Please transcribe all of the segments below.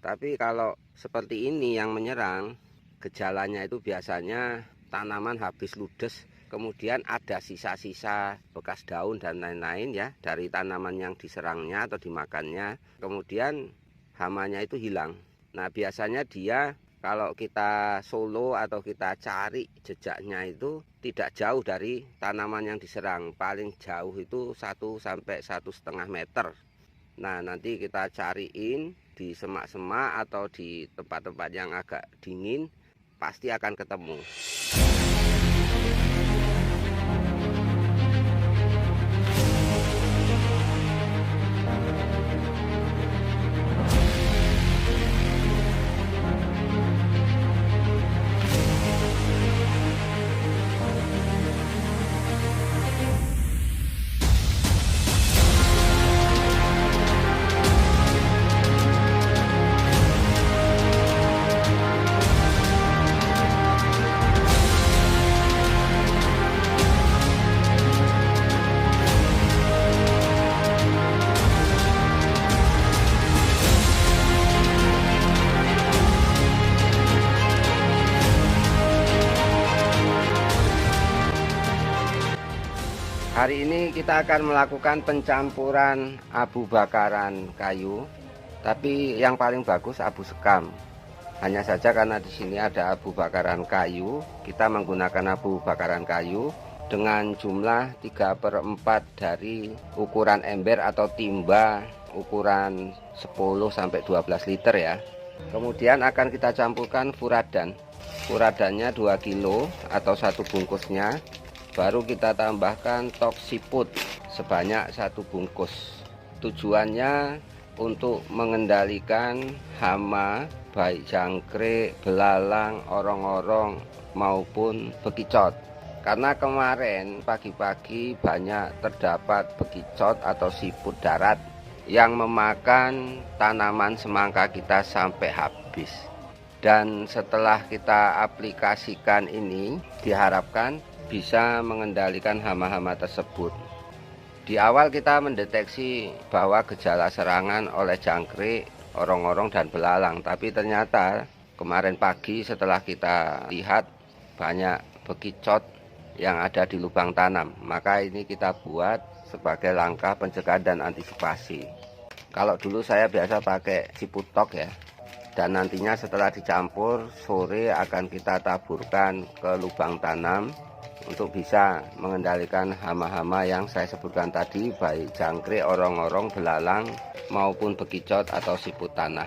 Tapi kalau seperti ini yang menyerang, gejalanya itu biasanya tanaman habis ludes, kemudian ada sisa-sisa bekas daun dan lain-lain ya dari tanaman yang diserangnya atau dimakannya. Kemudian hamanya itu hilang. Nah, biasanya dia kalau kita solo atau kita cari jejaknya itu tidak jauh dari tanaman yang diserang. Paling jauh itu 1 sampai 1,5 meter. Nah, nanti kita cariin di semak-semak atau di tempat-tempat yang agak dingin, pasti akan ketemu. Hari ini kita akan melakukan pencampuran abu bakaran kayu, tapi yang paling bagus abu sekam. Hanya saja karena di sini ada abu bakaran kayu, kita menggunakan abu bakaran kayu dengan jumlah 3/4 dari ukuran ember atau timba ukuran 10-12 liter ya. Kemudian akan kita campurkan furadan. Furadannya 2 kilo atau 1 bungkusnya. Baru kita tambahkan toksiput sebanyak 1 bungkus. Tujuannya untuk mengendalikan hama baik jangkrik, belalang, orong-orong maupun bekicot. Karena kemarin pagi-pagi banyak terdapat bekicot atau siput darat yang memakan tanaman semangka kita sampai habis. Dan setelah kita aplikasikan ini, diharapkan bisa mengendalikan hama-hama tersebut. Di awal kita mendeteksi bahwa gejala serangan oleh jangkrik, orong-orong dan belalang, tapi ternyata kemarin pagi setelah kita lihat banyak bekicot yang ada di lubang tanam. Maka ini kita buat sebagai langkah pencegahan dan antisipasi. Kalau dulu saya biasa pakai ciputok ya. Dan nantinya setelah dicampur sore akan kita taburkan ke lubang tanam untuk bisa mengendalikan hama-hama yang saya sebutkan tadi, baik jangkrik, orong-orong, belalang maupun bekicot atau siput tanah.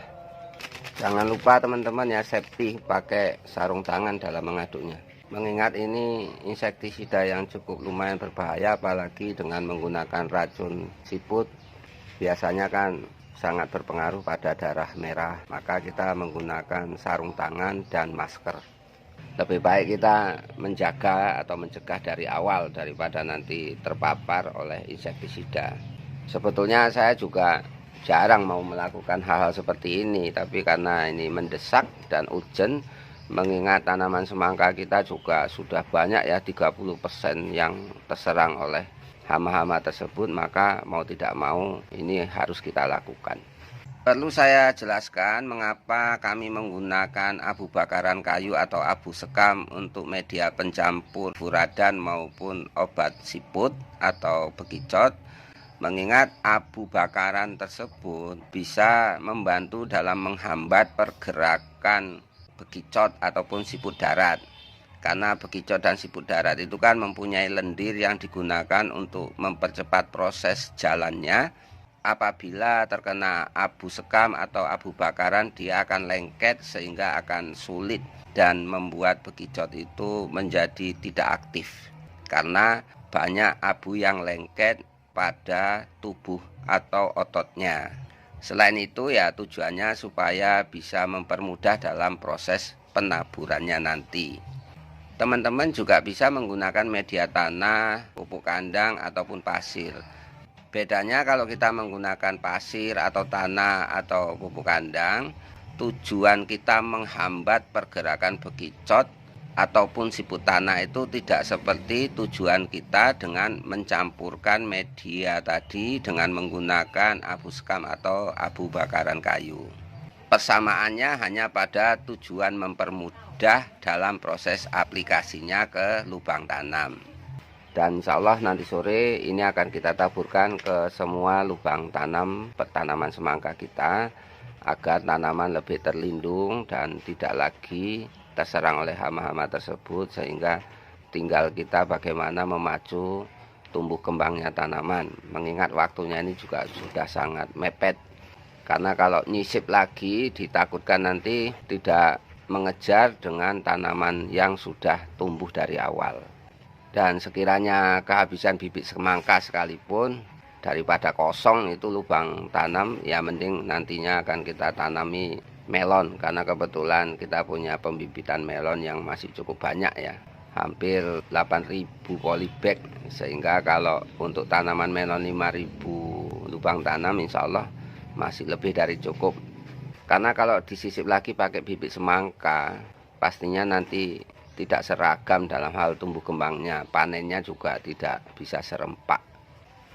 Jangan lupa teman-teman ya, safety, pakai sarung tangan dalam mengaduknya. Mengingat ini insektisida yang cukup lumayan berbahaya, apalagi dengan menggunakan racun siput, biasanya kan sangat berpengaruh pada darah merah. Maka kita menggunakan sarung tangan dan masker. Lebih baik kita menjaga atau mencegah dari awal daripada nanti terpapar oleh insektisida. Sebetulnya saya juga jarang mau melakukan hal-hal seperti ini, tapi karena ini mendesak dan urgent, mengingat tanaman semangka kita juga sudah banyak ya, 30% yang terserang oleh hama-hama tersebut, maka mau tidak mau ini harus kita lakukan. Perlu saya jelaskan mengapa kami menggunakan abu bakaran kayu atau abu sekam untuk media pencampur furadan maupun obat siput atau bekicot. Mengingat abu bakaran tersebut bisa membantu dalam menghambat pergerakan bekicot ataupun siput darat. Karena bekicot dan siput darat itu kan mempunyai lendir yang digunakan untuk mempercepat proses jalannya. Apabila terkena abu sekam atau abu bakaran, dia akan lengket sehingga akan sulit dan membuat bekicot itu menjadi tidak aktif karena banyak abu yang lengket pada tubuh atau ototnya. Selain itu ya tujuannya supaya bisa mempermudah dalam proses penaburannya nanti. Teman-teman juga bisa menggunakan media tanah, pupuk kandang ataupun pasir. Bedanya kalau kita menggunakan pasir atau tanah atau pupuk kandang, tujuan kita menghambat pergerakan bekicot ataupun siput tanah itu tidak seperti tujuan kita dengan mencampurkan media tadi dengan menggunakan abu sekam atau abu bakaran kayu. Persamaannya hanya pada tujuan mempermudah dalam proses aplikasinya ke lubang tanam. Dan insya Allah nanti sore ini akan kita taburkan ke semua lubang tanam tanaman semangka kita, agar tanaman lebih terlindung dan tidak lagi terserang oleh hama-hama tersebut, sehingga tinggal kita bagaimana memacu tumbuh kembangnya tanaman. Mengingat waktunya ini juga sudah sangat mepet. Karena kalau nyisip lagi ditakutkan nanti tidak mengejar dengan tanaman yang sudah tumbuh dari awal. Dan sekiranya kehabisan bibit semangka sekalipun, daripada kosong itu lubang tanam, ya mending nantinya akan kita tanami melon. Karena kebetulan kita punya pembibitan melon yang masih cukup banyak ya. Hampir 8.000 polybag. Sehingga kalau untuk tanaman melon 5.000 lubang tanam insya Allah masih lebih dari cukup. Karena kalau disisip lagi pakai bibit semangka, pastinya nanti tidak seragam dalam hal tumbuh kembangnya, panennya juga tidak bisa serempak.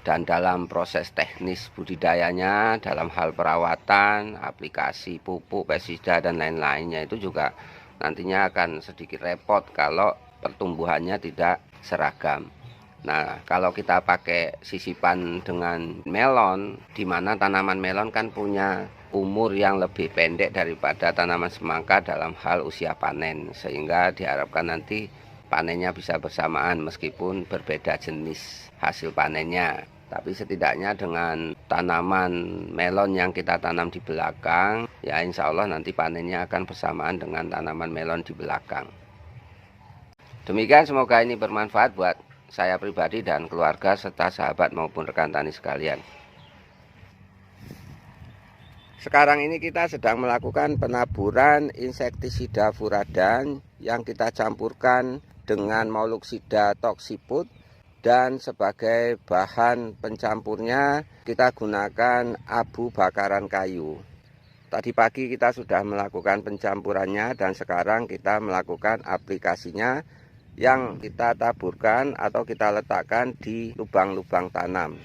Dan dalam proses teknis budidayanya, dalam hal perawatan, aplikasi pupuk, pestisida dan lain-lainnya itu juga nantinya akan sedikit repot kalau pertumbuhannya tidak seragam. Nah, kalau kita pakai sisipan dengan melon, di mana tanaman melon kan punya umur yang lebih pendek daripada tanaman semangka dalam hal usia panen, sehingga diharapkan nanti panennya bisa bersamaan meskipun berbeda jenis hasil panennya. Tapi setidaknya dengan tanaman melon yang kita tanam di belakang, ya insya Allah nanti panennya akan bersamaan dengan tanaman melon di belakang. Demikian, semoga ini bermanfaat buat saya pribadi dan keluarga serta sahabat maupun rekan tani sekalian. Sekarang ini kita sedang melakukan penaburan insektisida furadan yang kita campurkan dengan Mauluxida toxiput, dan sebagai bahan pencampurnya kita gunakan abu bakaran kayu. Tadi pagi kita sudah melakukan pencampurannya dan sekarang kita melakukan aplikasinya, yang kita taburkan atau kita letakkan di lubang-lubang tanam.